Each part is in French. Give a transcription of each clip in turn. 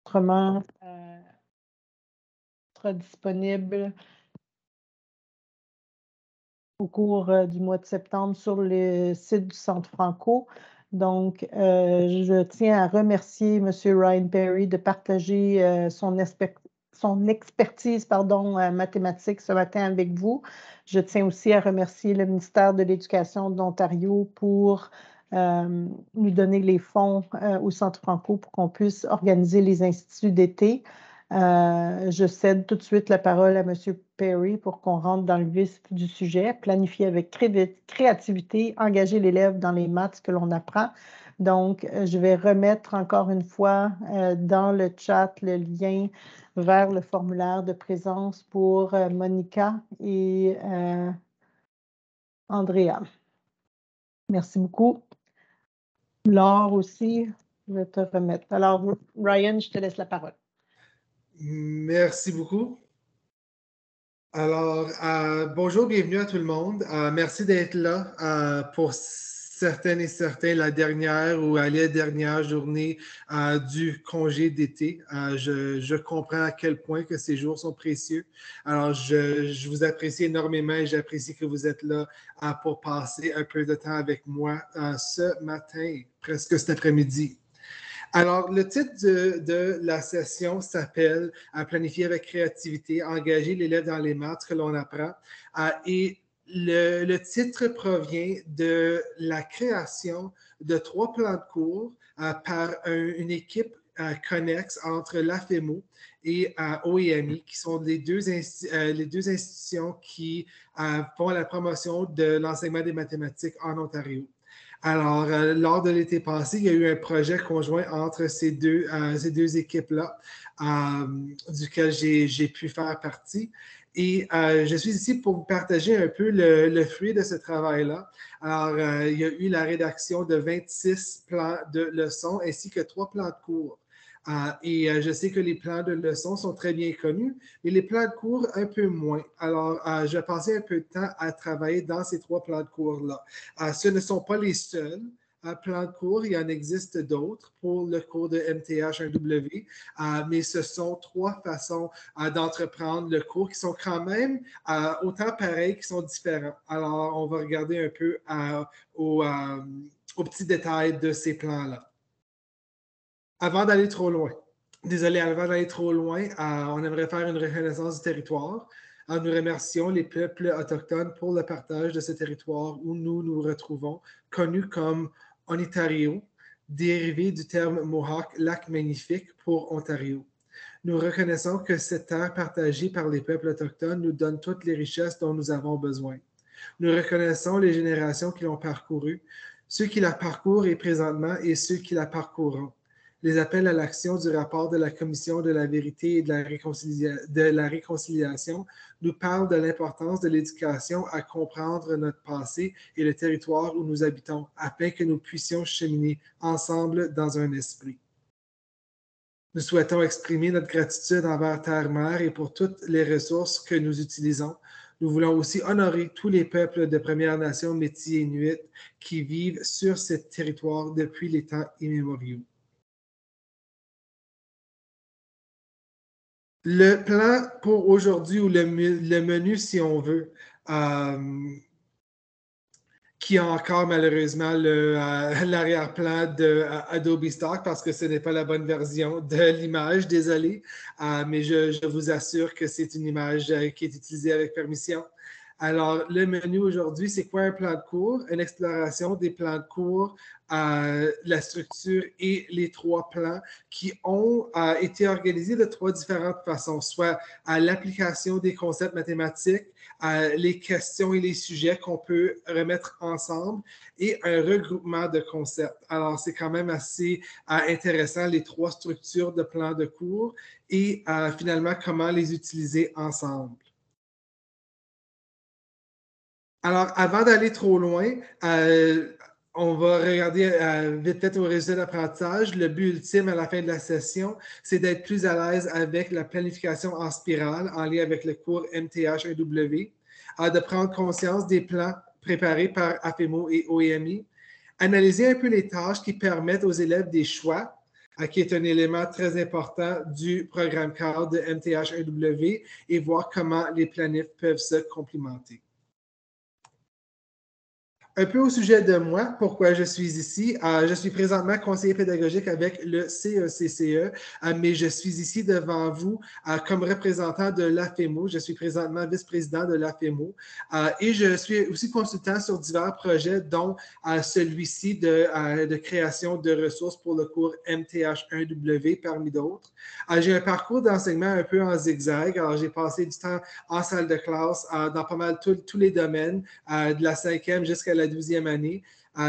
enregistrement sera disponible au cours du mois de septembre sur le site du Centre Franco. Donc, je tiens à remercier M. Ryan Perry de partager son expertise mathématique ce matin avec vous. Je tiens aussi à remercier le ministère de l'Éducation de l'Ontario pour nous donner les fonds au Centre Franco pour qu'on puisse organiser les instituts d'été. Je cède tout de suite la parole à M. Perry pour qu'on rentre dans le vif du sujet, planifier avec créativité, engager l'élève dans les maths que l'on apprend. Donc, je vais remettre encore une fois dans le chat le lien vers le formulaire de présence pour Monica et Andrea. Merci beaucoup. Laure aussi, je vais te remettre. Alors, Ryan, je te laisse la parole. Merci beaucoup. Alors, bonjour, bienvenue à tout le monde. Merci d'être là pour certaines et certains la dernière ou à la dernière journée du congé d'été. Je comprends à quel point que ces jours sont précieux. Alors, je vous apprécie énormément et j'apprécie que vous êtes là pour passer un peu de temps avec moi ce matin, presque cet après-midi. Alors, le titre de la session s'appelle « Planifier avec créativité, engager l'élève dans les maths que l'on apprend ». Et le titre provient de la création de 3 plans de cours par une équipe connexe entre l'AFEMO et OEMI, qui sont les deux institutions qui font la promotion de l'enseignement des mathématiques en Ontario. Alors, lors de l'été passé, il y a eu un projet conjoint entre ces deux équipes-là, duquel j'ai pu faire partie. Et je suis ici pour vous partager un peu le fruit de ce travail-là. Alors, il y a eu la rédaction de 26 plans de leçons ainsi que 3 plans de cours. Et je sais que les plans de leçons sont très bien connus, mais les plans de cours un peu moins. Alors, je vais passer un peu de temps à travailler dans ces 3 plans de cours-là. Ce ne sont pas les seuls plans de cours, il y en existe d'autres pour le cours de MTH1W, mais ce sont 3 façons d'entreprendre le cours qui sont quand même autant pareils qui sont différents. Alors, on va regarder un peu aux petits détails de ces plans-là. Avant d'aller trop loin, on aimerait faire une reconnaissance du territoire. Nous remercions les peuples autochtones pour le partage de ce territoire où nous nous retrouvons, connu comme Ontario, dérivé du terme Mohawk, lac magnifique pour Ontario. Nous reconnaissons que cette terre partagée par les peuples autochtones nous donne toutes les richesses dont nous avons besoin. Nous reconnaissons les générations qui l'ont parcourue, ceux qui la parcourent et présentement et ceux qui la parcourront. Les appels à l'action du rapport de la Commission de la vérité et de la réconciliation nous parlent de l'importance de l'éducation à comprendre notre passé et le territoire où nous habitons, afin que nous puissions cheminer ensemble dans un esprit. Nous souhaitons exprimer notre gratitude envers Terre-Mère et pour toutes les ressources que nous utilisons. Nous voulons aussi honorer tous les peuples de Premières Nations Métis et Inuits qui vivent sur ce territoire depuis les temps immémoriaux. Le plan pour aujourd'hui, ou le menu, si on veut, qui a encore malheureusement l'arrière-plan de Adobe Stock parce que ce n'est pas la bonne version de l'image, désolé, mais je vous assure que c'est une image qui est utilisée avec permission. Alors, le menu aujourd'hui, c'est quoi un plan de cours? Une exploration des plans de cours, la structure et les 3 plans qui ont été organisés de 3 différentes façons, soit à l'application des concepts mathématiques, les questions et les sujets qu'on peut remettre ensemble et un regroupement de concepts. Alors, c'est quand même assez intéressant, les 3 structures de plans de cours et finalement, comment les utiliser ensemble. Alors, avant d'aller trop loin, on va regarder vite fait au résultat d'apprentissage. Le but ultime à la fin de la session, c'est d'être plus à l'aise avec la planification en spirale en lien avec le cours MTH1W, de prendre conscience des plans préparés par AFEMO et OEMI, analyser un peu les tâches qui permettent aux élèves des choix qui est un élément très important du programme cadre de MTH1W et voir comment les planifs peuvent se complémenter. Un peu au sujet de moi, pourquoi je suis ici. Je suis présentement conseiller pédagogique avec le CECCE, mais je suis ici devant vous comme représentant de l'AFEMO. Je suis présentement vice-président de l'AFEMO et je suis aussi consultant sur divers projets, dont celui-ci de création de ressources pour le cours MTH1W, parmi d'autres. J'ai un parcours d'enseignement un peu en zigzag. Alors, j'ai passé du temps en salle de classe dans pas mal tous les domaines, de la 5e jusqu'à la 12e année.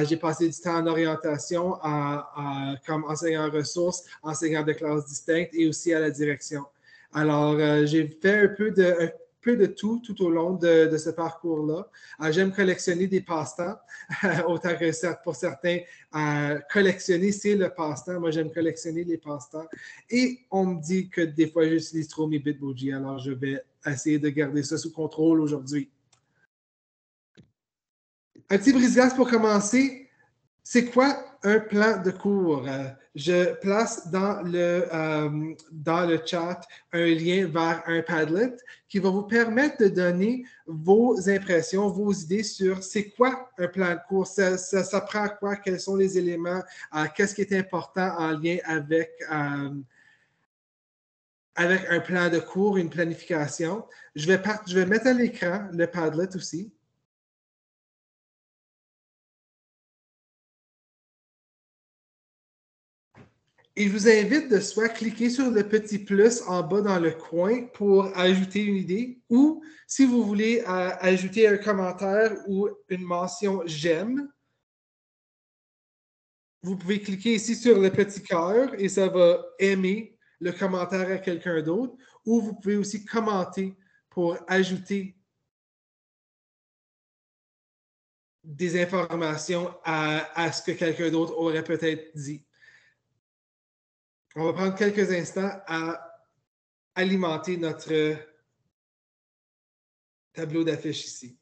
J'ai passé du temps en orientation comme enseignant en ressources, enseignant de classes distinctes et aussi à la direction. Alors, j'ai fait un peu de tout au long de ce parcours-là. J'aime collectionner des passe-temps, autant que pour certains, collectionner, c'est le passe-temps. Moi, j'aime collectionner les passe-temps. Et on me dit que des fois, j'utilise trop mes Bitmoji, alors je vais essayer de garder ça sous contrôle aujourd'hui. Un petit brise-glace pour commencer. C'est quoi un plan de cours? Je place dans le chat un lien vers un Padlet qui va vous permettre de donner vos impressions, vos idées sur c'est quoi un plan de cours, ça prend quoi, quels sont les éléments, qu'est-ce qui est important en lien avec un plan de cours, une planification. Je vais mettre à l'écran le Padlet aussi. Et je vous invite de soit cliquer sur le petit plus en bas dans le coin pour ajouter une idée ou si vous voulez ajouter un commentaire ou une mention j'aime, vous pouvez cliquer ici sur le petit cœur et ça va aimer le commentaire à quelqu'un d'autre ou vous pouvez aussi commenter pour ajouter des informations à ce que quelqu'un d'autre aurait peut-être dit. On va prendre quelques instants à alimenter notre tableau d'affiches ici.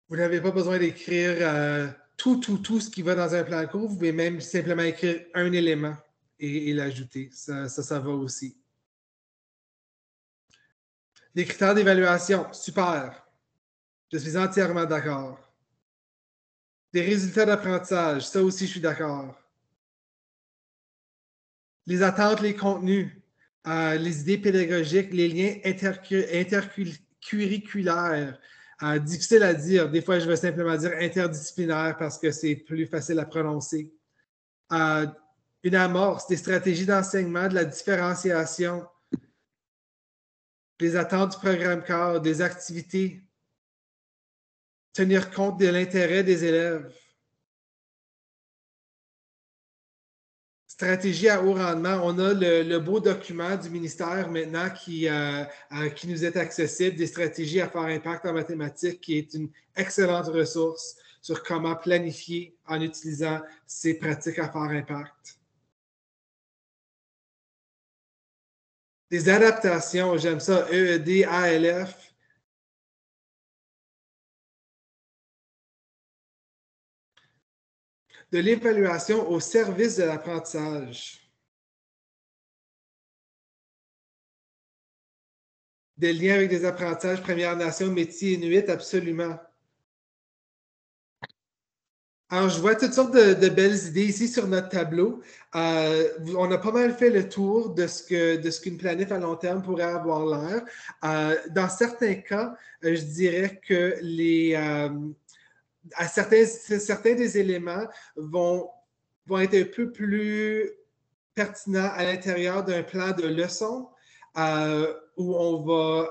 Vous n'avez pas besoin d'écrire tout ce qui va dans un plan de cours. Vous pouvez même simplement écrire un élément et l'ajouter. Ça va aussi. Les critères d'évaluation, super. Je suis entièrement d'accord. Les résultats d'apprentissage, ça aussi, je suis d'accord. Les attentes, les contenus, les idées pédagogiques, les liens intercurriculaires. Difficile à dire. Des fois, je vais simplement dire interdisciplinaire parce que c'est plus facile à prononcer. Une amorce, des stratégies d'enseignement, de la différenciation, les attentes du programme cadre, des activités, tenir compte de l'intérêt des élèves. Stratégie à haut rendement. On a le beau document du ministère maintenant qui nous est accessible, des stratégies à fort impact en mathématiques, qui est une excellente ressource sur comment planifier en utilisant ces pratiques à fort impact. Des adaptations, j'aime ça, EED, ALF. De l'évaluation au service de l'apprentissage. Des liens avec des apprentissages Premières Nations, métiers inuits, absolument. Alors, je vois toutes sortes de belles idées ici sur notre tableau. On a pas mal fait le tour de ce qu'une planif à long terme pourrait avoir l'air. Dans certains cas, je dirais que certains des éléments vont être un peu plus pertinents à l'intérieur d'un plan de leçon où on va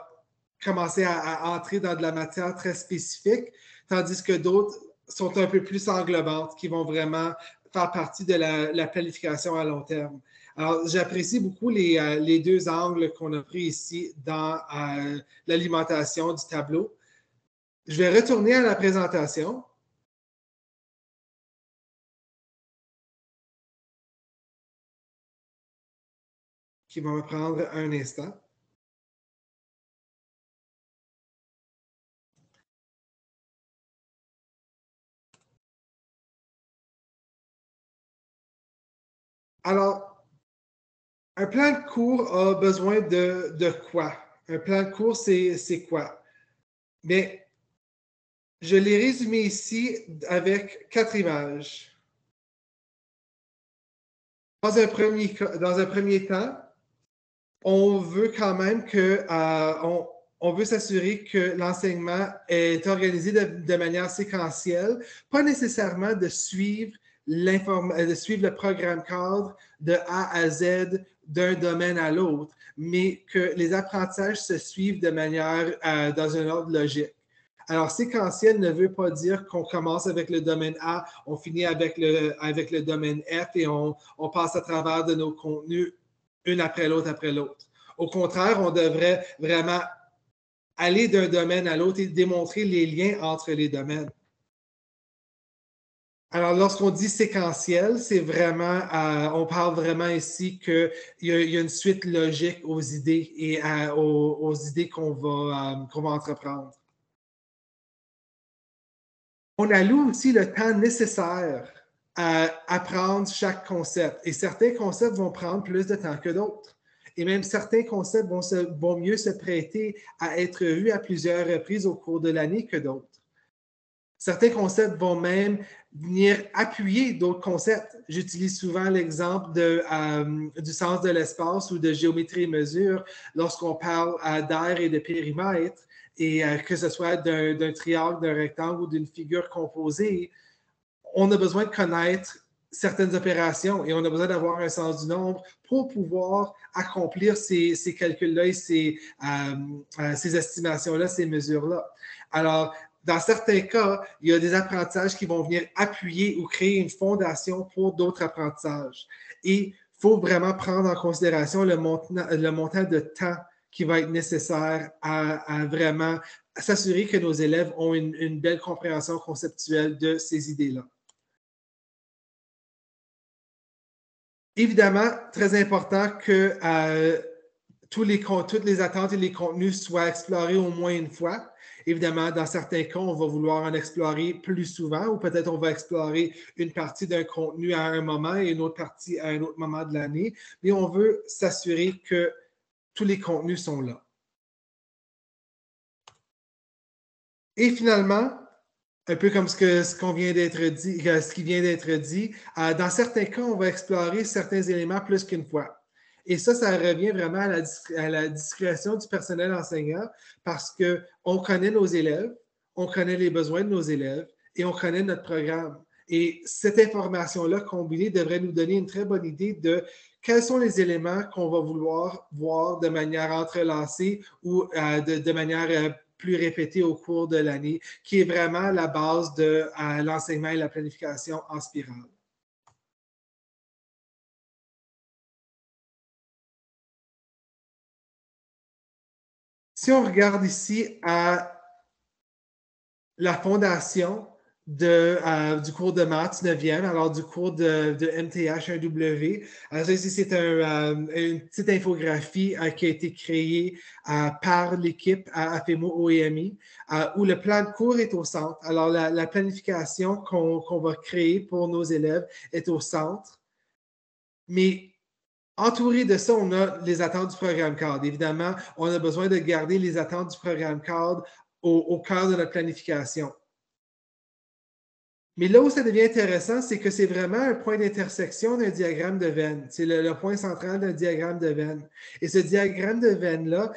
commencer à entrer dans de la matière très spécifique, tandis que d'autres sont un peu plus englobantes, qui vont vraiment faire partie de la planification à long terme. Alors, j'apprécie beaucoup les deux angles qu'on a pris ici dans l'alimentation du tableau. Je vais retourner à la présentation. Qui va me prendre un instant. Alors, un plan de cours a besoin de quoi? Un plan de cours, c'est quoi? Mais je l'ai résumé ici avec 4 images. Dans un premier temps, on veut quand même on veut s'assurer que l'enseignement est organisé de manière séquentielle, pas nécessairement de suivre le programme cadre de A à Z d'un domaine à l'autre, mais que les apprentissages se suivent de manière dans un ordre logique. Alors, séquentiel ne veut pas dire qu'on commence avec le domaine A, on finit avec le domaine F et on passe à travers de nos contenus une après l'autre. Au contraire, on devrait vraiment aller d'un domaine à l'autre et démontrer les liens entre les domaines. Alors, lorsqu'on dit séquentiel, c'est vraiment, on parle vraiment ici qu'il y a une suite logique aux idées et aux idées qu'on va entreprendre. On alloue aussi le temps nécessaire à apprendre chaque concept. Et certains concepts vont prendre plus de temps que d'autres. Et même certains concepts vont mieux se prêter à être vus à plusieurs reprises au cours de l'année que d'autres. Certains concepts vont même venir appuyer d'autres concepts. J'utilise souvent l'exemple du sens de l'espace ou de géométrie et mesure lorsqu'on parle d'air et de périmètre, et que ce soit d'un triangle, d'un rectangle ou d'une figure composée, on a besoin de connaître certaines opérations et on a besoin d'avoir un sens du nombre pour pouvoir accomplir ces calculs-là et ces estimations-là, ces mesures-là. Alors, dans certains cas, il y a des apprentissages qui vont venir appuyer ou créer une fondation pour d'autres apprentissages. Et il faut vraiment prendre en considération le montant de temps qui va être nécessaire à vraiment s'assurer que nos élèves ont une belle compréhension conceptuelle de ces idées-là. Évidemment, très important que toutes les attentes et les contenus soient explorés au moins une fois. Évidemment, dans certains cas, on va vouloir en explorer plus souvent ou peut-être on va explorer une partie d'un contenu à un moment et une autre partie à un autre moment de l'année, mais on veut s'assurer que tous les contenus sont là. Et finalement, un peu comme ce qui vient d'être dit, dans certains cas, on va explorer certains éléments plus qu'une fois. Et ça revient vraiment à la discrétion du personnel enseignant parce qu'on connaît nos élèves, on connaît les besoins de nos élèves et on connaît notre programme. Et cette information-là combinée devrait nous donner une très bonne idée de quels sont les éléments qu'on va vouloir voir de manière entrelacée ou de manière plus répétée au cours de l'année, qui est vraiment la base de l'enseignement et la planification en spirale. Si on regarde ici à la fondation du cours de maths 9e, alors du cours de MTH 1W. Alors, ça ici, c'est une petite infographie qui a été créée par l'équipe à AFEMO OEMI, où le plan de cours est au centre. Alors, la planification qu'on va créer pour nos élèves est au centre. Mais entouré de ça, on a les attentes du programme cadre. Évidemment, on a besoin de garder les attentes du programme cadre au cœur de notre planification. Mais là où ça devient intéressant, c'est que c'est vraiment un point d'intersection d'un diagramme de Venn. C'est le point central d'un diagramme de Venn. Et ce diagramme de Venn-là,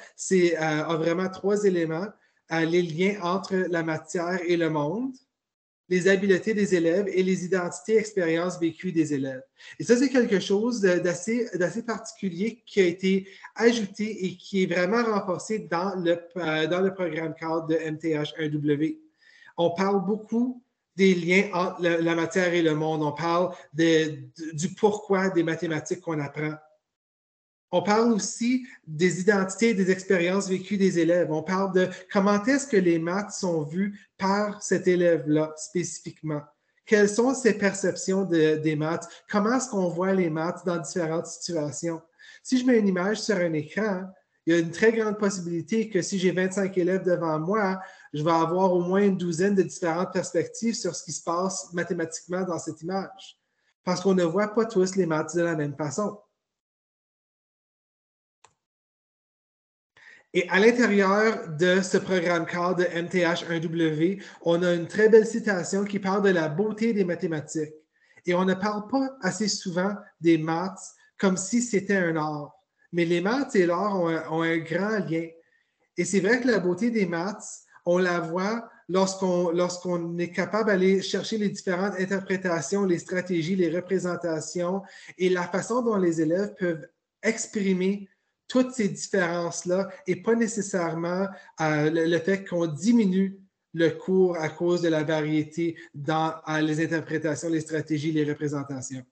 a vraiment 3 éléments. Les liens entre la matière et le monde, les habiletés des élèves et les identités et expériences vécues des élèves. Et ça, c'est quelque chose d'assez particulier qui a été ajouté et qui est vraiment renforcé dans le programme cadre de MTH 1W. On parle beaucoup des liens entre la matière et le monde. On parle du pourquoi des mathématiques qu'on apprend. On parle aussi des identités et des expériences vécues des élèves. On parle de comment est-ce que les maths sont vues par cet élève-là spécifiquement. Quelles sont ses perceptions des maths? Comment est-ce qu'on voit les maths dans différentes situations? Si je mets une image sur un écran, il y a une très grande possibilité que si j'ai 25 élèves devant moi, je vais avoir au moins une douzaine de différentes perspectives sur ce qui se passe mathématiquement dans cette image. Parce qu'on ne voit pas tous les maths de la même façon. Et à l'intérieur de ce programme cadre de MTH1W, on a une très belle citation qui parle de la beauté des mathématiques. Et on ne parle pas assez souvent des maths comme si c'était un art. Mais les maths et l'art ont un grand lien. Et c'est vrai que la beauté des maths, on la voit lorsqu'on est capable d'aller chercher les différentes interprétations, les stratégies, les représentations et la façon dont les élèves peuvent exprimer toutes ces différences-là et pas nécessairement le fait qu'on diminue le cours à cause de la variété dans les interprétations, les stratégies, les représentations.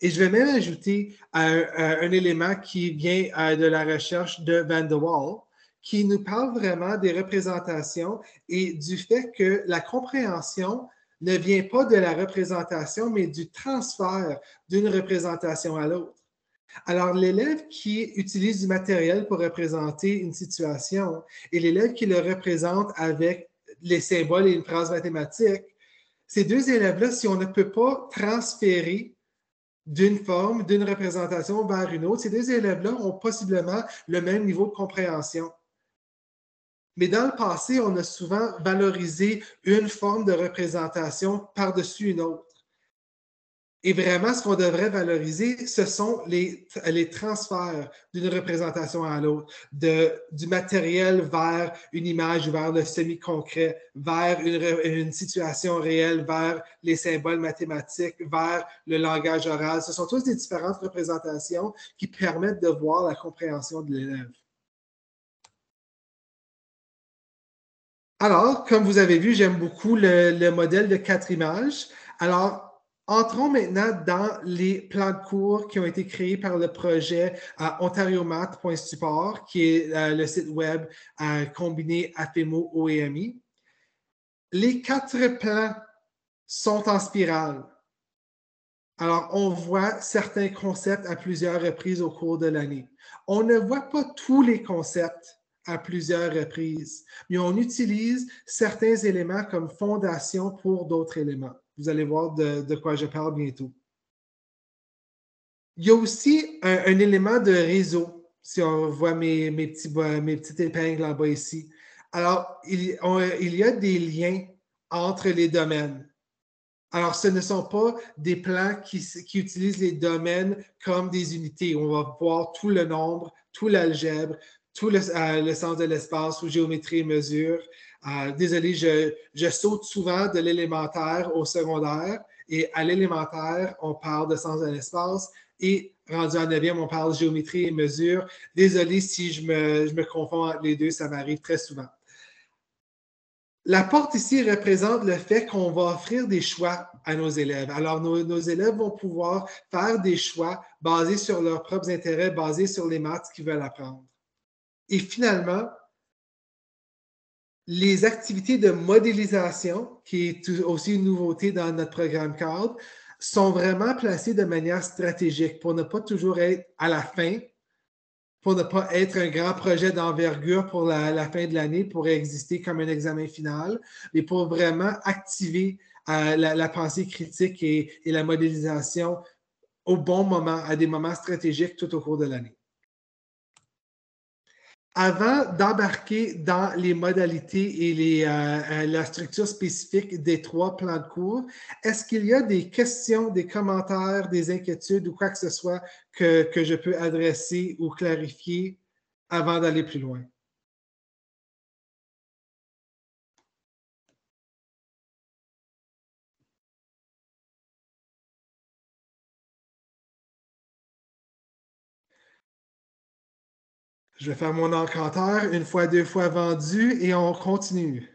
Et je vais même ajouter un élément qui vient de la recherche de Van de Waal, qui nous parle vraiment des représentations et du fait que la compréhension ne vient pas de la représentation, mais du transfert d'une représentation à l'autre. Alors, l'élève qui utilise du matériel pour représenter une situation et l'élève qui le représente avec les symboles et une phrase mathématique, ces deux élèves-là, si on ne peut pas transférer d'une forme, d'une représentation vers une autre, ces deux élèves-là ont possiblement le même niveau de compréhension. Mais dans le passé, on a souvent valorisé une forme de représentation par-dessus une autre. Et vraiment, ce qu'on devrait valoriser, ce sont les transferts d'une représentation à l'autre, du matériel vers une image, vers le semi-concret, vers une situation réelle, vers les symboles mathématiques, vers le langage oral. Ce sont tous des différentes représentations qui permettent de voir la compréhension de l'élève. Alors, comme vous avez vu, j'aime beaucoup le modèle de 4 images. Alors, entrons maintenant dans les plans de cours qui ont été créés par le projet ontariomath.support, qui est le site web combiné AFEMO OEMI. Les 4 plans sont en spirale. Alors, on voit certains concepts à plusieurs reprises au cours de l'année. On ne voit pas tous les concepts à plusieurs reprises, mais on utilise certains éléments comme fondation pour d'autres éléments. Vous allez voir de quoi je parle bientôt. Il y a aussi un élément de réseau, si on voit mes petites épingles en bas ici. Alors, il y a des liens entre les domaines. Alors, ce ne sont pas des plans qui utilisent les domaines comme des unités. On va voir tout le nombre, tout l'algèbre, tout le sens de l'espace ou géométrie et mesure. Désolé, je saute souvent de l'élémentaire au secondaire et à l'élémentaire, on parle de sens de l'espace et rendu en 9e, on parle de géométrie et mesure. Désolé si je me confonds entre les deux, ça m'arrive très souvent. La porte ici représente le fait qu'on va offrir des choix à nos élèves. Alors, nos élèves vont pouvoir faire des choix basés sur leurs propres intérêts, basés sur les maths qu'ils veulent apprendre. Et finalement, les activités de modélisation, qui est aussi une nouveauté dans notre programme cadre, sont vraiment placées de manière stratégique pour ne pas toujours être à la fin, pour ne pas être un grand projet d'envergure pour la fin de l'année, pour exister comme un examen final, mais pour vraiment activer la pensée critique et la modélisation au bon moment, à des moments stratégiques tout au cours de l'année. Avant d'embarquer dans les modalités et la structure spécifique des 3 plans de cours, est-ce qu'il y a des questions, des commentaires, des inquiétudes ou quoi que ce soit que je peux adresser ou clarifier avant d'aller plus loin? Je vais faire mon encanteur une fois, deux fois vendu et on continue.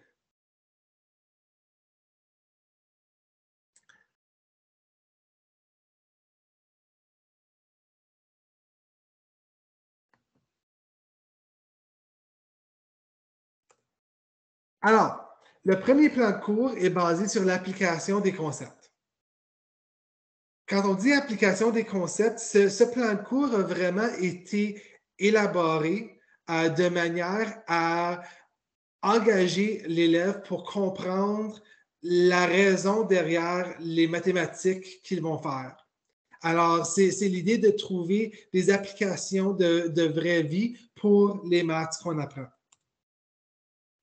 Alors, le premier plan de cours est basé sur l'application des concepts. Quand on dit application des concepts, ce plan de cours a vraiment été élaboré de manière à engager l'élève pour comprendre la raison derrière les mathématiques qu'ils vont faire. Alors, c'est l'idée de trouver des applications de vraie vie pour les maths qu'on apprend.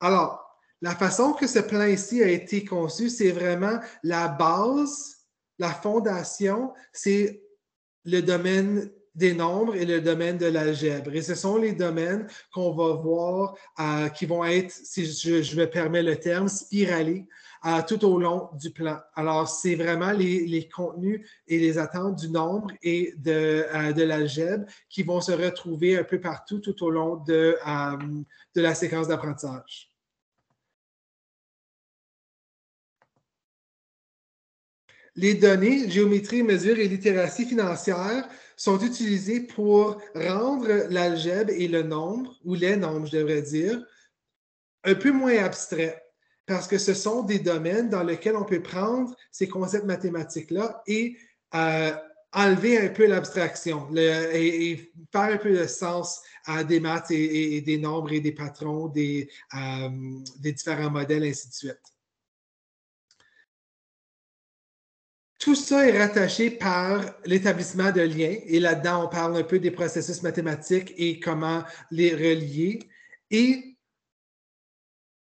Alors, la façon que ce plan ici a été conçu, c'est vraiment la base, la fondation, c'est le domaine des nombres et le domaine de l'algèbre. Et ce sont les domaines qu'on va voir qui vont être, si je me permets le terme, spiralés tout au long du plan. Alors, c'est vraiment les contenus et les attentes du nombre et de l'algèbre qui vont se retrouver un peu partout tout au long de la séquence d'apprentissage. Les données, géométrie, mesure et littératie financière sont utilisées pour rendre l'algèbre et le nombre, ou les nombres, je devrais dire, un peu moins abstraits, parce que ce sont des domaines dans lesquels on peut prendre ces concepts mathématiques-là et enlever un peu l'abstraction et faire un peu de sens à des maths et des nombres et des patrons, des différents modèles, ainsi de suite. Tout ça est rattaché par l'établissement de liens. Et là-dedans, on parle un peu des processus mathématiques et comment les relier. Et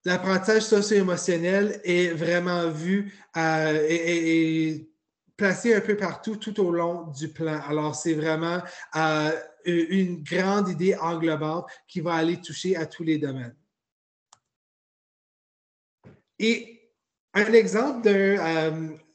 l'apprentissage socio-émotionnel est vraiment vu et placé un peu partout tout au long du plan. Alors, c'est vraiment une grande idée englobante qui va aller toucher à tous les domaines. Et un exemple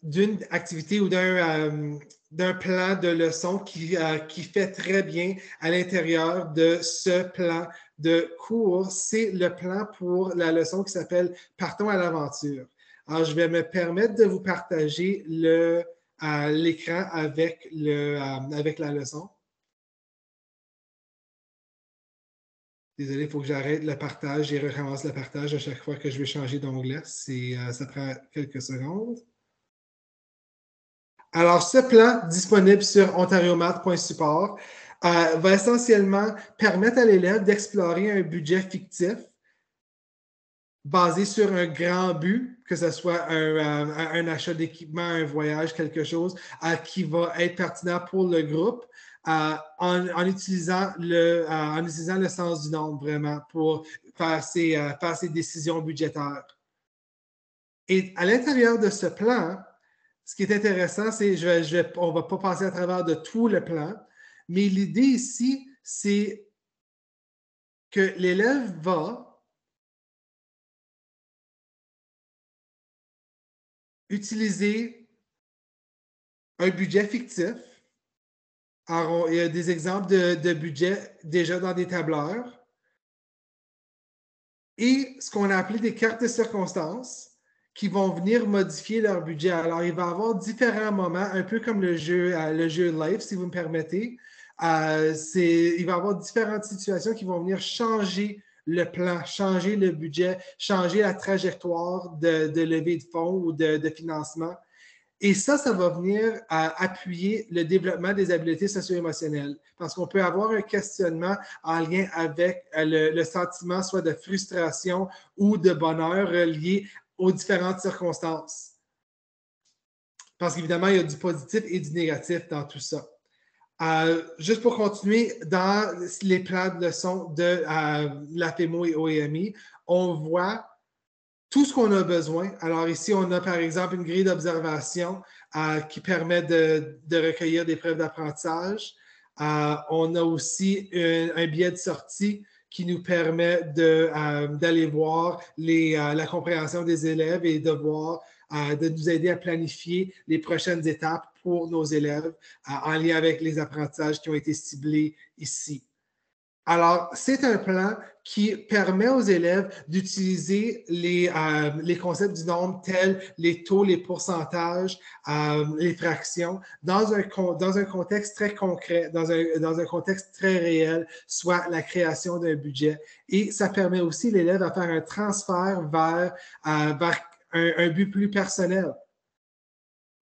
d'une activité ou d'un plan de leçon qui fait très bien à l'intérieur de ce plan de cours, c'est le plan pour la leçon qui s'appelle « Partons à l'aventure ». Alors, je vais me permettre de vous partager l'écran avec la leçon. Désolé, il faut que j'arrête le partage et recommence le partage à chaque fois que je vais changer d'onglet. Ça prend quelques secondes. Alors, ce plan disponible sur ontariomath.support va essentiellement permettre à l'élève d'explorer un budget fictif basé sur un grand but, que ce soit un achat d'équipement, un voyage, quelque chose qui va être pertinent pour le groupe en utilisant le sens du nombre vraiment pour faire ses décisions budgétaires. Et à l'intérieur de ce plan, ce qui est intéressant, c'est on ne va pas passer à travers de tout le plan, mais l'idée ici, c'est que l'élève va utiliser un budget fictif. Alors, il y a des exemples de budget déjà dans des tableurs. Et ce qu'on a appelé des cartes de circonstances qui vont venir modifier leur budget. Alors, il va y avoir différents moments, un peu comme le jeu Life, si vous me permettez. Il va y avoir différentes situations qui vont venir changer le plan, changer le budget, changer la trajectoire de levée de fonds ou de financement. Et ça va venir appuyer le développement des habiletés socio-émotionnelles. Parce qu'on peut avoir un questionnement en lien avec le sentiment soit de frustration ou de bonheur lié aux différentes circonstances. Parce qu'évidemment, il y a du positif et du négatif dans tout ça. Juste pour continuer, dans les plans de leçon de l'APEMO et OEMI, on voit tout ce qu'on a besoin. Alors ici, on a par exemple une grille d'observation qui permet de recueillir des preuves d'apprentissage. On a aussi un billet de sortie qui nous permet d'aller voir la compréhension des élèves et de nous aider à planifier les prochaines étapes pour nos élèves en lien avec les apprentissages qui ont été ciblés ici. Alors, c'est un plan qui permet aux élèves d'utiliser les concepts du nombre tels les taux, les pourcentages, les fractions, dans un contexte très concret, dans un contexte très réel, soit la création d'un budget. Et ça permet aussi l'élève à faire un transfert vers un but plus personnel.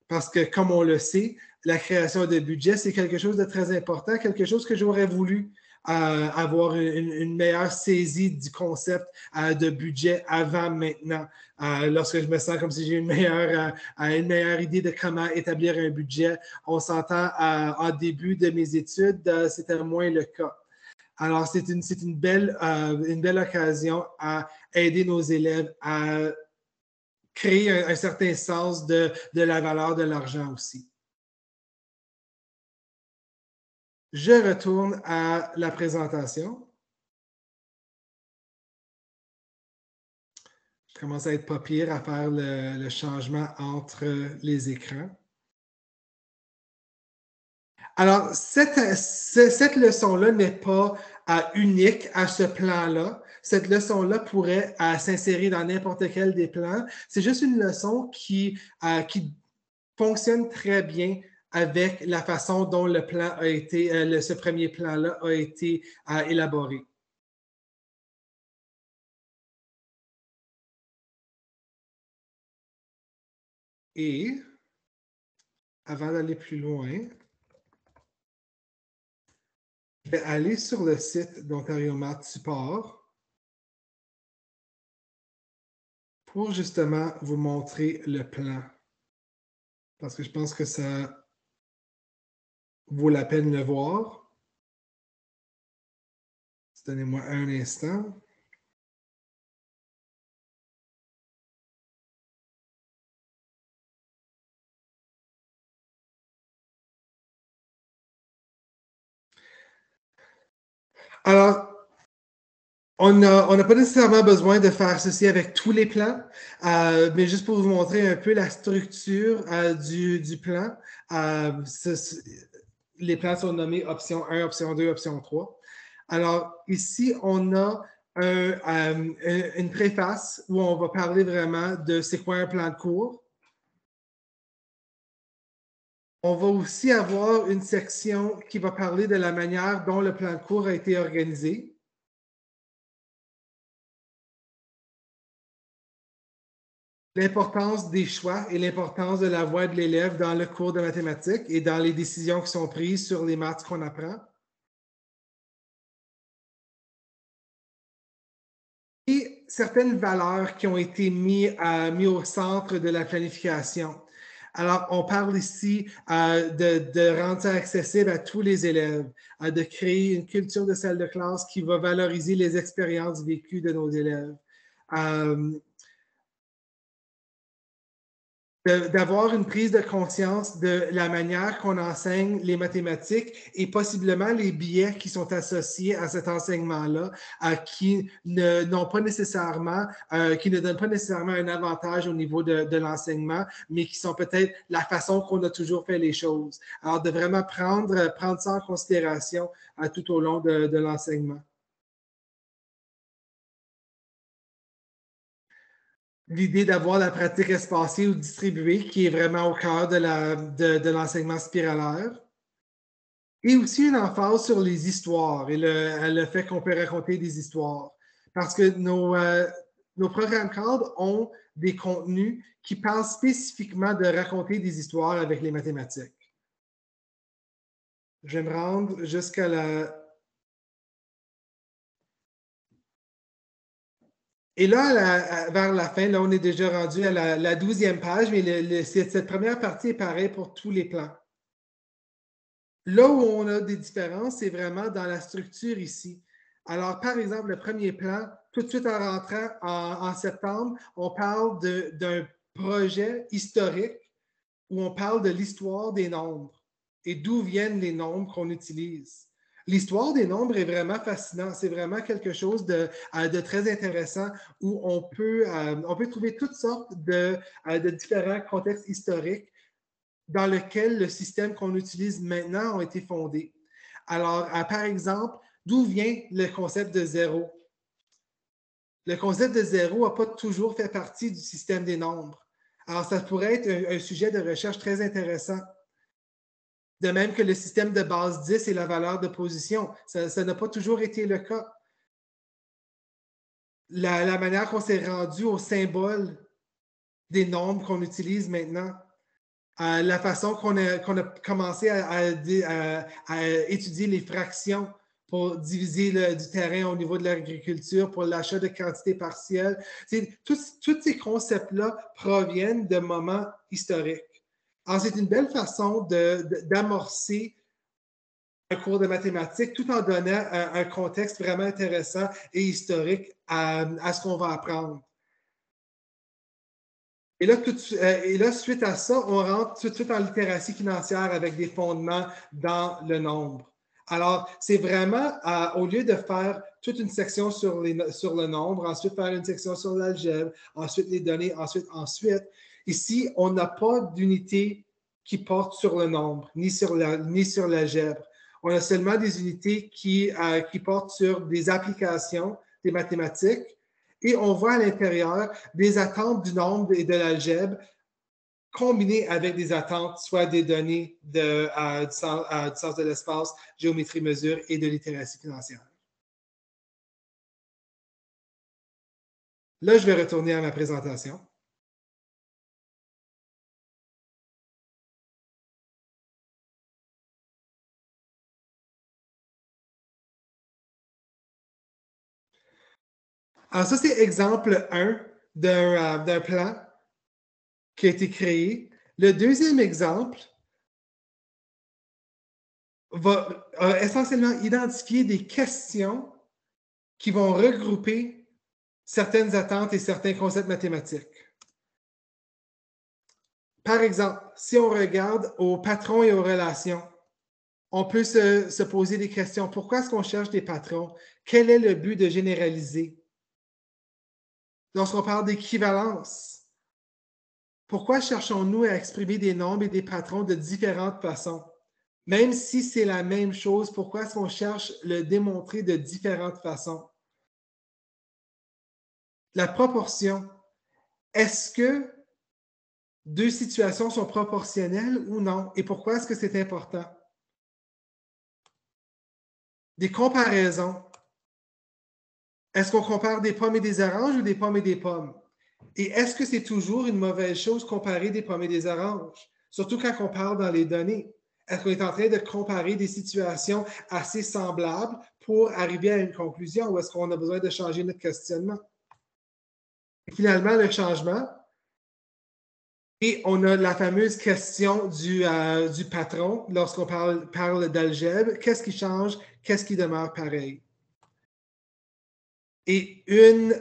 Parce que, comme on le sait, la création de budget, c'est quelque chose de très important, quelque chose que j'aurais voulu avoir une meilleure saisie du concept de budget avant maintenant. Lorsque je me sens comme si j'ai une meilleure idée de comment établir un budget, on s'entend en début de mes études, c'était moins le cas. Alors, c'est une belle occasion à aider nos élèves à créer un certain sens de la valeur de l'argent aussi. Je retourne à la présentation. Je commence à être pas pire à faire le changement entre les écrans. Alors, cette leçon-là n'est pas unique à ce plan-là. Cette leçon-là pourrait s'insérer dans n'importe quel des plans. C'est juste une leçon qui fonctionne très bien avec la façon dont le plan a été, ce premier plan-là a été élaboré. Et avant d'aller plus loin, je vais aller sur le site d'Ontario Math Support pour justement vous montrer le plan. Parce que je pense que ça vaut la peine de le voir. Donnez-moi un instant. Alors, on n'a pas nécessairement besoin de faire ceci avec tous les plans, mais juste pour vous montrer un peu la structure du plan. Les plans sont nommés option 1, option 2, option 3. Alors, ici, on a une préface où on va parler vraiment de c'est quoi un plan de cours. On va aussi avoir une section qui va parler de la manière dont le plan de cours a été organisé. L'importance des choix et l'importance de la voix de l'élève dans le cours de mathématiques et dans les décisions qui sont prises sur les maths qu'on apprend. Et certaines valeurs qui ont été mises au centre de la planification. Alors, on parle ici de rendre ça accessible à tous les élèves, de créer une culture de salle de classe qui va valoriser les expériences vécues de nos élèves. D'avoir une prise de conscience de la manière qu'on enseigne les mathématiques et possiblement les biais qui sont associés à cet enseignement-là, qui ne donnent pas nécessairement un avantage au niveau de l'enseignement, mais qui sont peut-être la façon qu'on a toujours fait les choses. Alors, de vraiment prendre ça en considération tout au long de l'enseignement. L'idée d'avoir la pratique espacée ou distribuée qui est vraiment au cœur de l'enseignement spiralaire. Et aussi une emphase sur les histoires et le fait qu'on peut raconter des histoires. Parce que nos programmes cadres ont des contenus qui parlent spécifiquement de raconter des histoires avec les mathématiques. Je vais me rendre jusqu'à Et là, vers la fin, là, on est déjà rendu à la 12e page, mais cette première partie est pareille pour tous les plans. Là où on a des différences, c'est vraiment dans la structure ici. Alors, par exemple, le premier plan, tout de suite en rentrant en septembre, on parle d'un projet historique où on parle de l'histoire des nombres et d'où viennent les nombres qu'on utilise. L'histoire des nombres est vraiment fascinante. C'est vraiment quelque chose de très intéressant où on peut trouver toutes sortes de différents contextes historiques dans lesquels le système qu'on utilise maintenant a été fondé. Alors, par exemple, d'où vient le concept de zéro? Le concept de zéro n'a pas toujours fait partie du système des nombres. Alors, ça pourrait être un sujet de recherche très intéressant. De même que le système de base 10 et la valeur de position. Ça n'a pas toujours été le cas. La manière qu'on s'est rendu au symbole des nombres qu'on utilise maintenant, la façon qu'on a commencé à étudier les fractions pour diviser du terrain au niveau de l'agriculture, pour l'achat de quantités partielles. Tous ces concepts-là proviennent de moments historiques. Alors, c'est une belle façon d'amorcer un cours de mathématiques tout en donnant un contexte vraiment intéressant et historique à ce qu'on va apprendre. Et là, suite à ça, on rentre tout de suite en littératie financière avec des fondements dans le nombre. Alors, c'est vraiment, au lieu de faire toute une section sur le nombre, ensuite faire une section sur l'algèbre, ensuite les données, ensuite, ici, on n'a pas d'unité qui porte sur le nombre, ni sur l'algèbre. On a seulement des unités qui portent sur des applications des mathématiques et on voit à l'intérieur des attentes du nombre et de l'algèbre combinées avec des attentes, soit des données du sens de l'espace, géométrie mesure et de littératie financière. Là, je vais retourner à ma présentation. Alors ça, c'est exemple 1 d'un plan qui a été créé. Le deuxième exemple va essentiellement identifier des questions qui vont regrouper certaines attentes et certains concepts mathématiques. Par exemple, si on regarde aux patrons et aux relations, on peut se poser des questions. Pourquoi est-ce qu'on cherche des patrons? Quel est le but de généraliser? Lorsqu'on parle d'équivalence, pourquoi cherchons-nous à exprimer des nombres et des patrons de différentes façons? Même si c'est la même chose, pourquoi est-ce qu'on cherche le démontrer de différentes façons? La proportion. Est-ce que deux situations sont proportionnelles ou non? Et pourquoi est-ce que c'est important? Des comparaisons. Est-ce qu'on compare des pommes et des oranges ou des pommes et des pommes? Et est-ce que c'est toujours une mauvaise chose comparer des pommes et des oranges? Surtout quand on parle dans les données. Est-ce qu'on est en train de comparer des situations assez semblables pour arriver à une conclusion ou est-ce qu'on a besoin de changer notre questionnement? Et finalement, le changement. Et on a la fameuse question du patron lorsqu'on parle d'algèbre. Qu'est-ce qui change? Qu'est-ce qui demeure pareil? Et une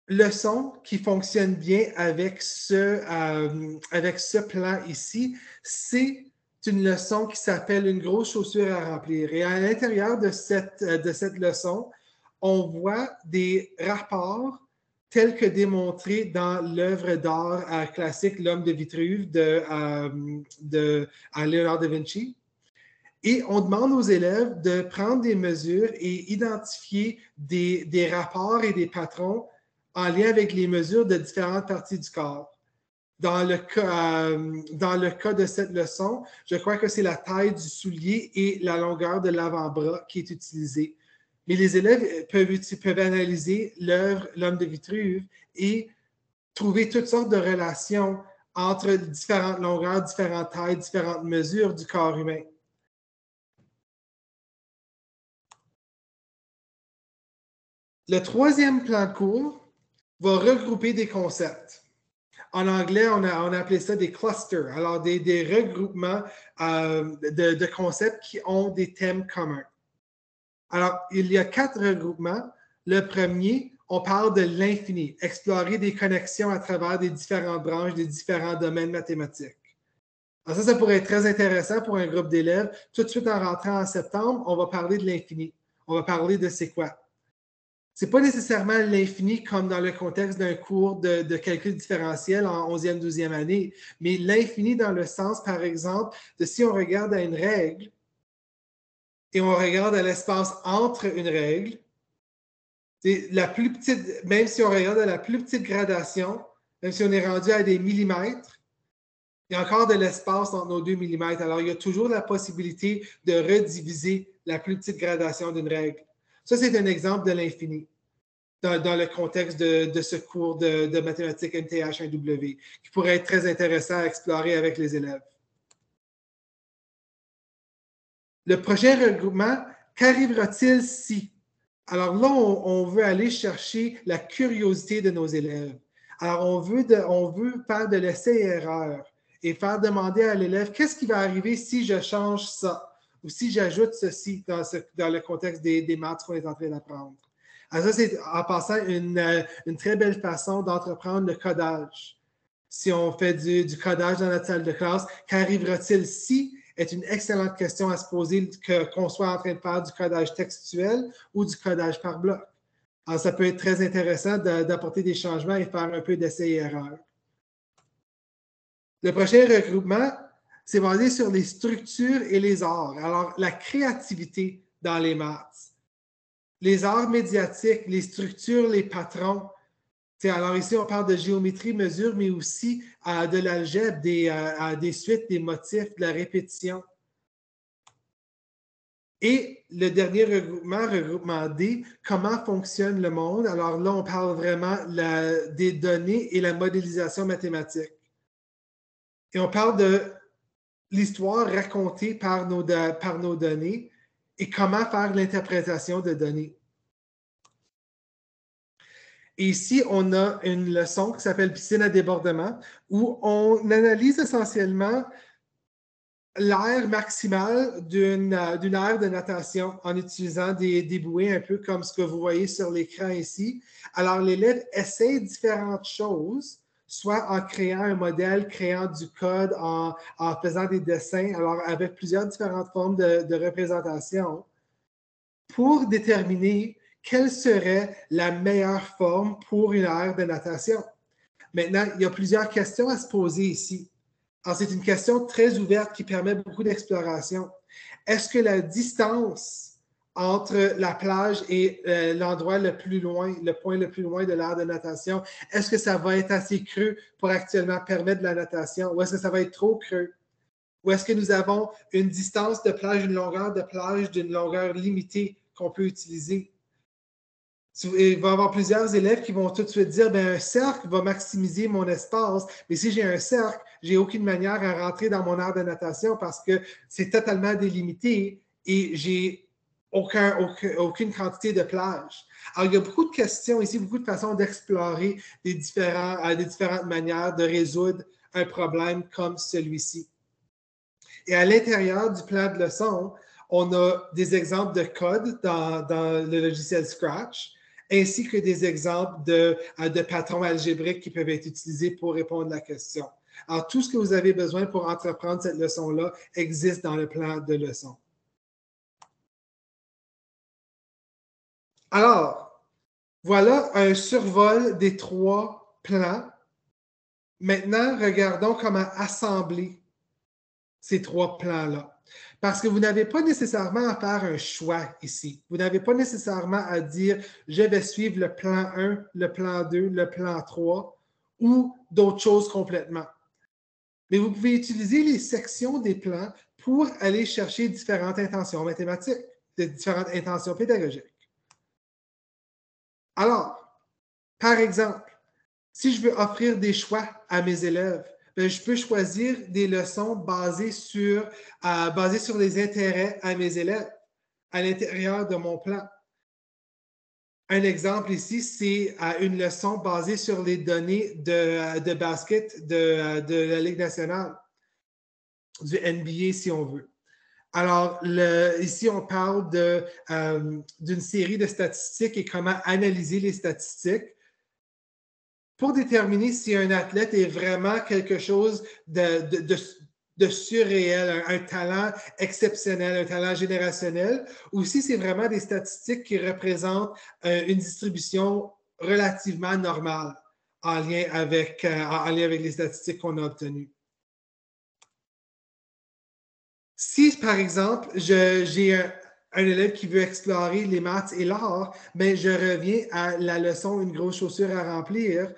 leçon qui fonctionne bien avec ce plan ici, c'est une leçon qui s'appelle une grosse chaussure à remplir. Et à l'intérieur de cette leçon, on voit des rapports tels que démontrés dans l'œuvre d'art classique L'Homme de Vitruve de Léonard da Vinci. Et on demande aux élèves de prendre des mesures et identifier des rapports et des patrons en lien avec les mesures de différentes parties du corps. Dans le cas de cette leçon, je crois que c'est la taille du soulier et la longueur de l'avant-bras qui est utilisée. Mais les élèves peuvent analyser l'œuvre L'Homme de Vitruve et trouver toutes sortes de relations entre différentes longueurs, différentes tailles, différentes mesures du corps humain. Le troisième plan de cours va regrouper des concepts. En anglais, on a appelé ça des clusters, alors des regroupements de concepts qui ont des thèmes communs. Alors, il y a 4 regroupements. Le premier, on parle de l'infini, explorer des connexions à travers des différentes branches, des différents domaines mathématiques. Alors ça pourrait être très intéressant pour un groupe d'élèves. Tout de suite en rentrant en septembre, on va parler de l'infini. On va parler de c'est quoi. Ce n'est pas nécessairement l'infini comme dans le contexte d'un cours de calcul différentiel en 11e, 12e année, mais l'infini dans le sens, par exemple, de si on regarde à une règle et on regarde à l'espace entre une règle, la plus petite, même si on regarde à la plus petite gradation, même si on est rendu à des millimètres, il y a encore de l'espace entre nos 2 millimètres. Alors, il y a toujours la possibilité de rediviser la plus petite gradation d'une règle. Ça, c'est un exemple de l'infini dans le contexte de ce cours de mathématiques MTH1W qui pourrait être très intéressant à explorer avec les élèves. Le prochain regroupement, qu'arrivera-t-il si? Alors là, on veut aller chercher la curiosité de nos élèves. Alors, on veut faire de l'essai-erreur et faire demander à l'élève qu'est-ce qui va arriver si je change ça ou si j'ajoute ceci dans le contexte des maths qu'on est en train d'apprendre. Alors ça, c'est en passant une très belle façon d'entreprendre le codage. Si on fait du codage dans notre salle de classe, qu'arrivera-t-il si est une excellente question à se poser qu'on soit en train de faire du codage textuel ou du codage par bloc. Alors, ça peut être très intéressant d'apporter des changements et faire un peu d'essai et erreur. Le prochain regroupement, c'est basé sur les structures et les arts. Alors, la créativité dans les maths. Les arts médiatiques, les structures, les patrons. Alors ici, on parle de géométrie, mesure, mais aussi de l'algèbre, des suites, des motifs, de la répétition. Et le dernier regroupement D, comment fonctionne le monde? Alors là, on parle vraiment des données et la modélisation mathématique. Et on parle de l'histoire racontée par nos données et comment faire l'interprétation de données. Et ici, on a une leçon qui s'appelle piscine à débordement, où on analyse essentiellement l'aire maximale d'une aire de natation en utilisant des bouées un peu comme ce que vous voyez sur l'écran ici. Alors, l'élève essaie différentes choses, soit en créant un modèle, créant du code, en faisant des dessins, alors avec plusieurs différentes formes de représentation, pour déterminer quelle serait la meilleure forme pour une aire de natation. Maintenant, il y a plusieurs questions à se poser ici. Alors, c'est une question très ouverte qui permet beaucoup d'exploration. Est-ce que la distance entre la plage et l'endroit le plus loin, le point le plus loin de l'aire de natation, est-ce que ça va être assez creux pour actuellement permettre de la natation ou est-ce que ça va être trop creux? Ou est-ce que nous avons une distance de plage, une longueur de plage d'une longueur limitée qu'on peut utiliser? Il va y avoir plusieurs élèves qui vont tout de suite dire un cercle va maximiser mon espace, mais si j'ai un cercle, je n'ai aucune manière à rentrer dans mon aire de natation parce que c'est totalement délimité et j'ai aucune quantité de plage. Alors, il y a beaucoup de questions ici, beaucoup de façons d'explorer des différentes manières de résoudre un problème comme celui-ci. Et à l'intérieur du plan de leçon, on a des exemples de code dans le logiciel Scratch, ainsi que des exemples de patrons algébriques qui peuvent être utilisés pour répondre à la question. Alors, tout ce que vous avez besoin pour entreprendre cette leçon-là existe dans le plan de leçon. Alors, voilà un survol des 3 plans. Maintenant, regardons comment assembler ces 3 plans-là. Parce que vous n'avez pas nécessairement à faire un choix ici. Vous n'avez pas nécessairement à dire « je vais suivre le plan 1, le plan 2, le plan 3 » ou d'autres choses complètement. Mais vous pouvez utiliser les sections des plans pour aller chercher différentes intentions mathématiques, différentes intentions pédagogiques. Alors, par exemple, si je veux offrir des choix à mes élèves, je peux choisir des leçons basées sur les intérêts à mes élèves à l'intérieur de mon plan. Un exemple ici, c'est une leçon basée sur les données de basket de la Ligue nationale, du NBA si on veut. Alors, ici, on parle d'une série de statistiques et comment analyser les statistiques pour déterminer si un athlète est vraiment quelque chose de surréel, un talent exceptionnel, un talent générationnel, ou si c'est vraiment des statistiques qui représentent une distribution relativement normale en lien avec les statistiques qu'on a obtenues. Si, par exemple, j'ai un élève qui veut explorer les maths et l'art, mais je reviens à la leçon Une grosse chaussure à remplir,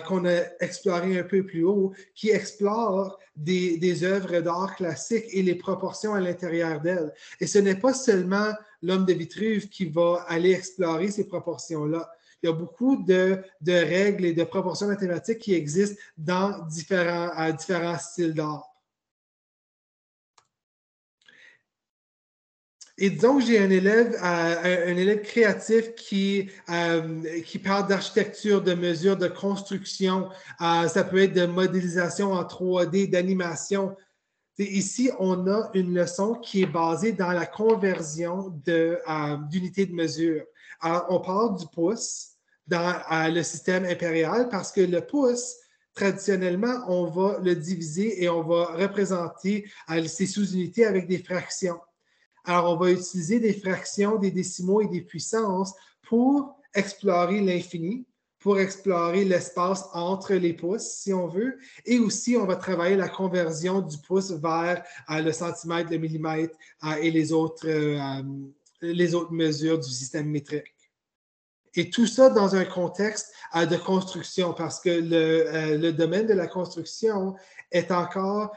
qu'on a exploré un peu plus haut, qui explore des œuvres d'art classiques et les proportions à l'intérieur d'elles. Et ce n'est pas seulement l'homme de Vitruve qui va aller explorer ces proportions-là. Il y a beaucoup de règles et de proportions mathématiques qui existent dans différents styles d'art. Et disons que j'ai un élève créatif qui parle d'architecture, de mesure, de construction. Ça peut être de modélisation en 3D, d'animation. Ici, on a une leçon qui est basée dans la conversion d'unités de mesure. Alors, on parle du pouce dans le système impérial parce que le pouce, traditionnellement, on va le diviser et on va représenter ses sous-unités avec des fractions. Alors, on va utiliser des fractions, des décimaux et des puissances pour explorer l'infini, pour explorer l'espace entre les pouces, si on veut, et aussi, on va travailler la conversion du pouce vers le centimètre, le millimètre et les autres mesures du système métrique. Et tout ça dans un contexte de construction, parce que le domaine de la construction est encore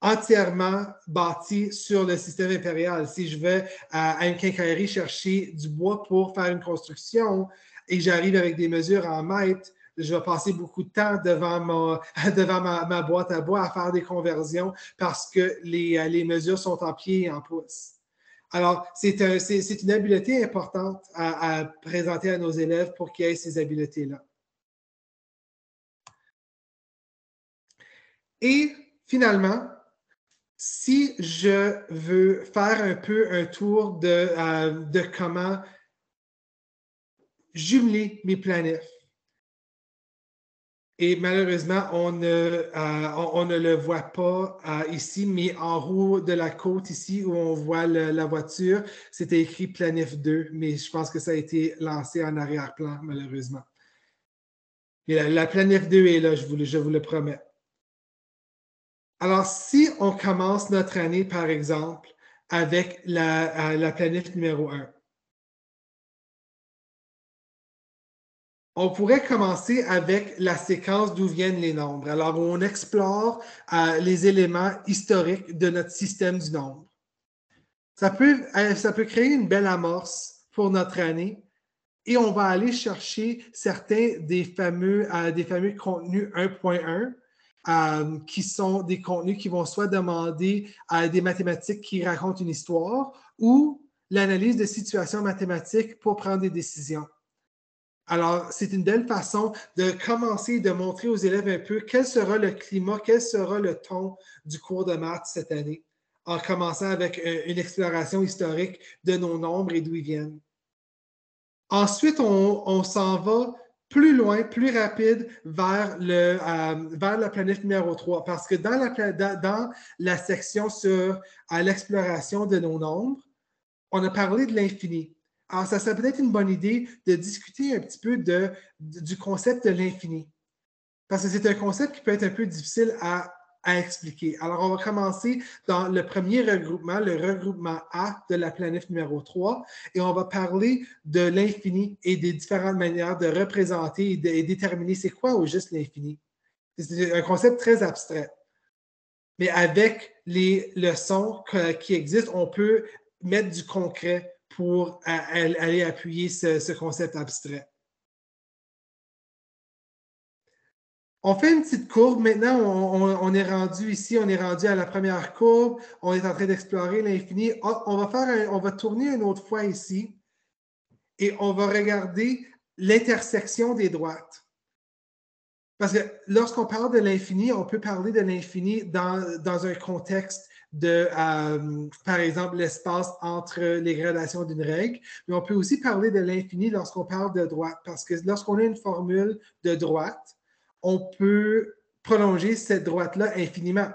entièrement bâti sur le système impérial. Si je vais à une quincaillerie chercher du bois pour faire une construction et j'arrive avec des mesures en mètres, je vais passer beaucoup de temps devant ma boîte à bois à faire des conversions parce que les mesures sont en pieds et en pouces. Alors, c'est une habileté importante à présenter à nos élèves pour qu'ils aient ces habiletés-là. Et finalement, si je veux faire un peu un tour de comment jumeler mes planifs, et malheureusement, on ne le voit pas ici, mais en haut de la côte ici où on voit la voiture, c'était écrit planif 2, mais je pense que ça a été lancé en arrière-plan, malheureusement. Mais la planif 2 est là, je vous le promets. Alors, si on commence notre année, par exemple, avec la planif numéro 1, on pourrait commencer avec la séquence d'où viennent les nombres. Alors, on explore les éléments historiques de notre système du nombre. Ça peut créer une belle amorce pour notre année et on va aller chercher certains des fameux contenus 1.1 qui sont des contenus qui vont soit demander des mathématiques qui racontent une histoire ou l'analyse de situations mathématiques pour prendre des décisions. Alors, c'est une belle façon de commencer, de montrer aux élèves un peu quel sera le climat, quel sera le ton du cours de maths cette année, en commençant avec une exploration historique de nos nombres et d'où ils viennent. Ensuite, on s'en va plus loin, plus rapide vers la planète numéro 3, parce que dans la section sur l'exploration de nos nombres, on a parlé de l'infini. Alors, ça serait peut-être une bonne idée de discuter un petit peu du concept de l'infini. Parce que c'est un concept qui peut être un peu difficile à expliquer. Alors, on va commencer dans le premier regroupement, le regroupement A de la planète numéro 3, et on va parler de l'infini et des différentes manières de représenter et déterminer c'est quoi au juste l'infini. C'est un concept très abstrait. Mais avec les leçons qui existent, on peut mettre du concret pour aller appuyer ce concept abstrait. On fait une petite courbe. Maintenant, on est rendu ici, on est rendu à la première courbe. On est en train d'explorer l'infini. On va tourner une autre fois ici et on va regarder l'intersection des droites. Parce que lorsqu'on parle de l'infini, on peut parler de l'infini dans un contexte de, par exemple, l'espace entre les gradations d'une règle, mais on peut aussi parler de l'infini lorsqu'on parle de droite, parce que lorsqu'on a une formule de droite, on peut prolonger cette droite-là infiniment.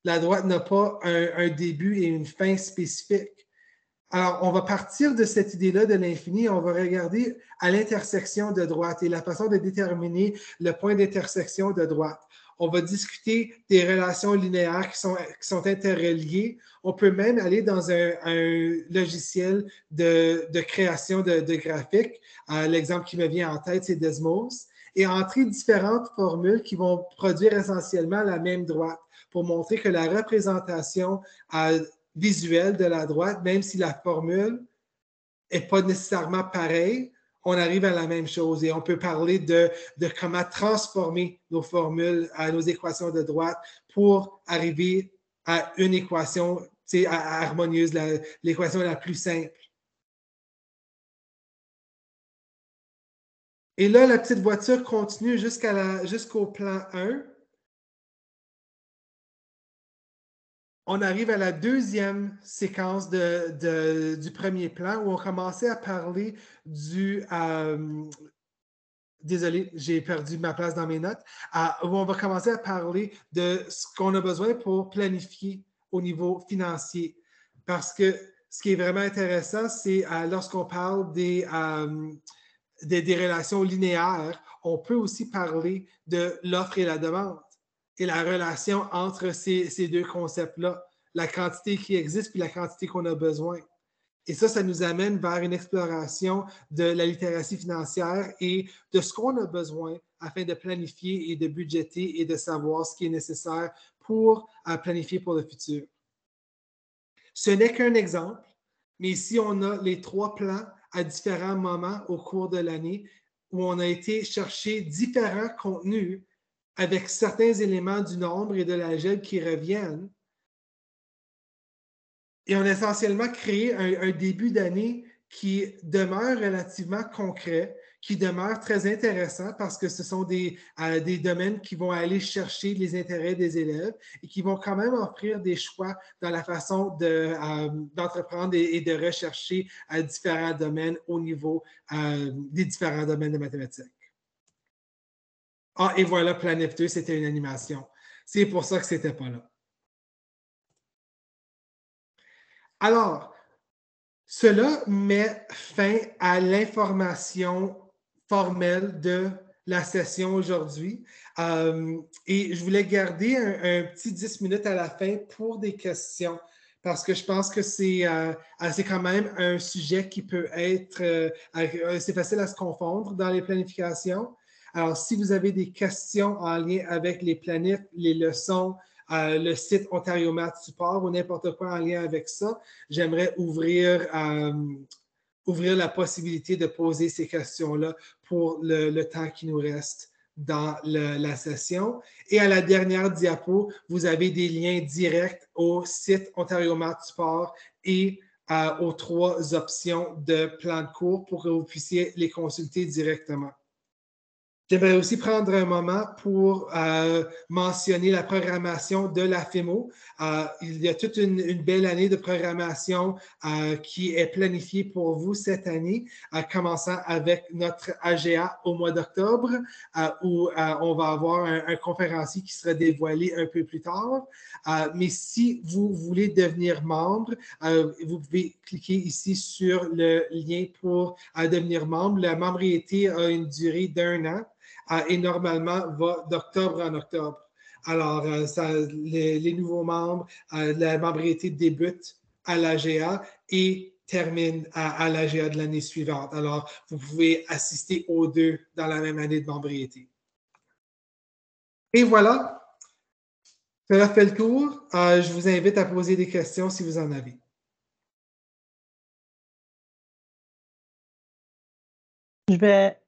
La droite n'a pas un début et une fin spécifique. Alors, on va partir de cette idée-là de l'infini, on va regarder à l'intersection de droite et la façon de déterminer le point d'intersection de droite. On va discuter des relations linéaires qui sont interreliées. On peut même aller dans un logiciel de création de graphiques. L'exemple qui me vient en tête, c'est Desmos. Et entrer différentes formules qui vont produire essentiellement la même droite pour montrer que la représentation visuelle de la droite, même si la formule n'est pas nécessairement pareille, on arrive à la même chose et on peut parler de comment transformer nos formules, nos équations de droite pour arriver à une équation harmonieuse, l'équation la plus simple. Et là, la petite voiture continue jusqu'au plan 1. On arrive à la deuxième séquence du premier plan où on commençait à parler désolé, j'ai perdu ma place dans mes notes. Où on va commencer à parler de ce qu'on a besoin pour planifier au niveau financier. Parce que ce qui est vraiment intéressant, c'est lorsqu'on parle des relations linéaires, on peut aussi parler de l'offre et la demande et la relation entre ces deux concepts-là, la quantité qui existe puis la quantité qu'on a besoin. Et ça nous amène vers une exploration de la littératie financière et de ce qu'on a besoin afin de planifier et de budgéter et de savoir ce qui est nécessaire pour planifier pour le futur. Ce n'est qu'un exemple, mais ici, on a les 3 plans à différents moments au cours de l'année où on a été chercher différents contenus avec certains éléments du nombre et de l'algèbre qui reviennent. Et on a essentiellement créé un début d'année qui demeure relativement concret, qui demeure très intéressant parce que ce sont des domaines qui vont aller chercher les intérêts des élèves et qui vont quand même offrir des choix dans la façon d'entreprendre et de rechercher différents domaines au niveau des différents domaines de mathématiques. Ah, et voilà, Planète 2, c'était une animation. C'est pour ça que ce n'était pas là. Alors, cela met fin à l'information formelle de la session aujourd'hui. Et je voulais garder un petit 10 minutes à la fin pour des questions parce que je pense que c'est quand même un sujet qui peut être c'est facile à se confondre dans les planifications. Alors, si vous avez des questions en lien avec les planifs, les leçons, le site Ontario Math Support ou n'importe quoi en lien avec ça, j'aimerais ouvrir la possibilité de poser ces questions-là pour le temps qui nous reste dans la session. Et à la dernière diapo, vous avez des liens directs au site Ontario Math Support et aux 3 options de plan de cours pour que vous puissiez les consulter directement. J'aimerais aussi prendre un moment pour mentionner la programmation de la FEMO. Il y a toute une belle année de programmation qui est planifiée pour vous cette année, commençant avec notre AGA au mois d'octobre, où on va avoir un conférencier qui sera dévoilé un peu plus tard. Mais si vous voulez devenir membre, vous pouvez cliquer ici sur le lien pour devenir membre. La membriété a une durée d'1 an. Et normalement va d'octobre en octobre. Alors, les nouveaux membres, la membriété débute à l'AGA et termine à l'AGA de l'année suivante. Alors, vous pouvez assister aux 2 dans la même année de membriété. Et voilà, cela fait le tour. Je vous invite à poser des questions si vous en avez. Je vais